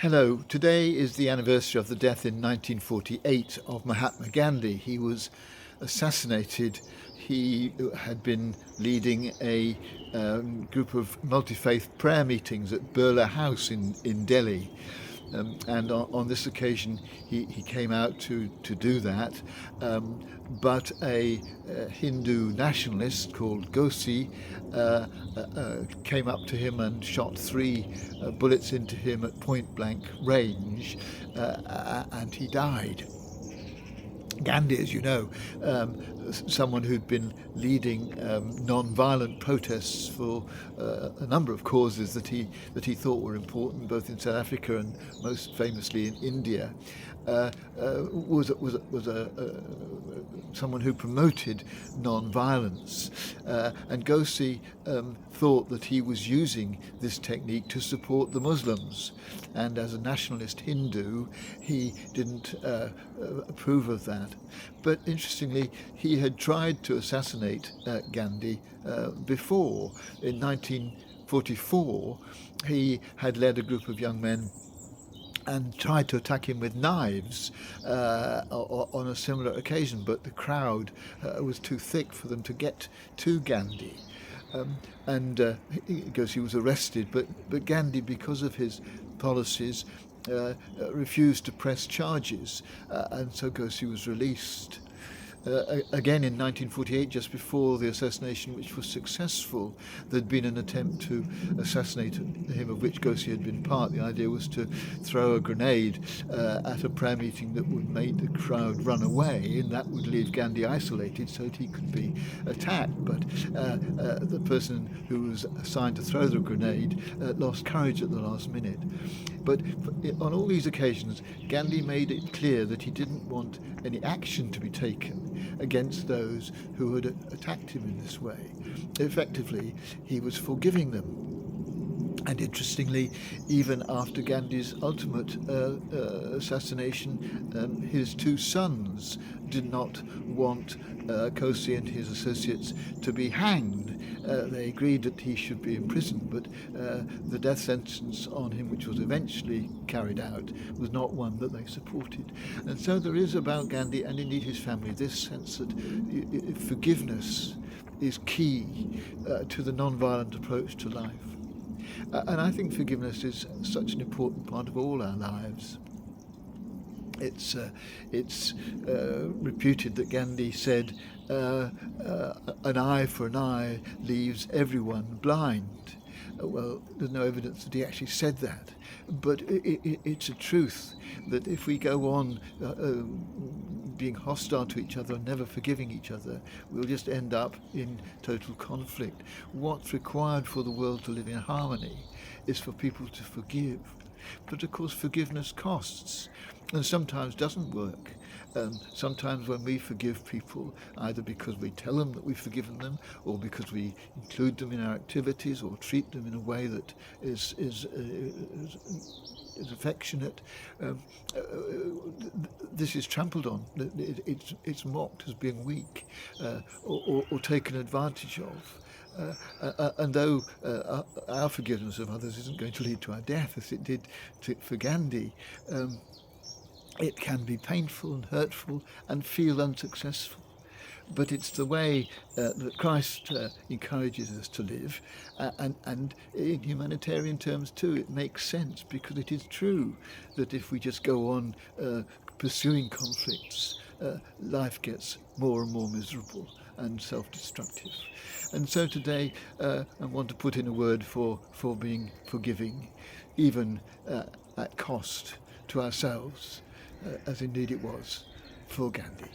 Hello, today is the anniversary of the death in 1948 of Mahatma Gandhi. He was assassinated. He had been leading a group of multi-faith prayer meetings at Birla House in Delhi. And on this occasion, he came out to do that. But a Hindu nationalist called Gosi came up to him and shot three bullets into him at point blank range, and he died. Gandhi, as you know, someone who'd been leading non-violent protests for a number of causes that he thought were important, both in South Africa and most famously in India, was someone who promoted non-violence, and Gosi thought that he was using this technique to support the Muslims, and as a nationalist Hindu, he didn't approve of that. But interestingly, he had tried to assassinate Gandhi before. In 1944, he had led a group of young men and tried to attack him with knives on a similar occasion, but the crowd was too thick for them to get to Gandhi. He was arrested, but Gandhi, because of his policies, refused to press charges, and so Gosi was released. Again in 1948, just before the assassination, which was successful, there'd been an attempt to assassinate him, of which Gosi had been part. The idea was to throw a grenade at a prayer meeting that would make the crowd run away, and that would leave Gandhi isolated so that he could be attacked. But the person who was assigned to throw the grenade lost courage at the last minute. But on all these occasions, Gandhi made it clear that he didn't want any action to be taken against those who had attacked him in this way. Effectively, he was forgiving them. And interestingly, even after Gandhi's ultimate assassination, his two sons did not want Gosi and his associates to be hanged. They agreed that he should be imprisoned, but the death sentence on him, which was eventually carried out, was not one that they supported. And so there is about Gandhi, and indeed his family, this sense that forgiveness is key to the non-violent approach to life. And I think forgiveness is such an important part of all our lives. It's reputed that Gandhi said, an eye for an eye leaves everyone blind. Well, there's no evidence that he actually said that, but it's a truth that if we go on being hostile to each other and never forgiving each other, we'll just end up in total conflict. What's required for the world to live in harmony is for people to forgive. But of course, forgiveness costs, and sometimes doesn't work. Sometimes when we forgive people, either because we tell them that we've forgiven them, or because we include them in our activities, or treat them in a way that is affectionate, this is trampled on. It's mocked as being weak, or taken advantage of. And though our forgiveness of others isn't going to lead to our death, as it did for Gandhi, it can be painful and hurtful and feel unsuccessful. But it's the way that Christ encourages us to live, and in humanitarian terms too, it makes sense, because it is true that if we just go on pursuing conflicts, life gets more and more miserable and self-destructive. And so today I want to put in a word for being forgiving, even at cost to ourselves, as indeed it was for Gandhi.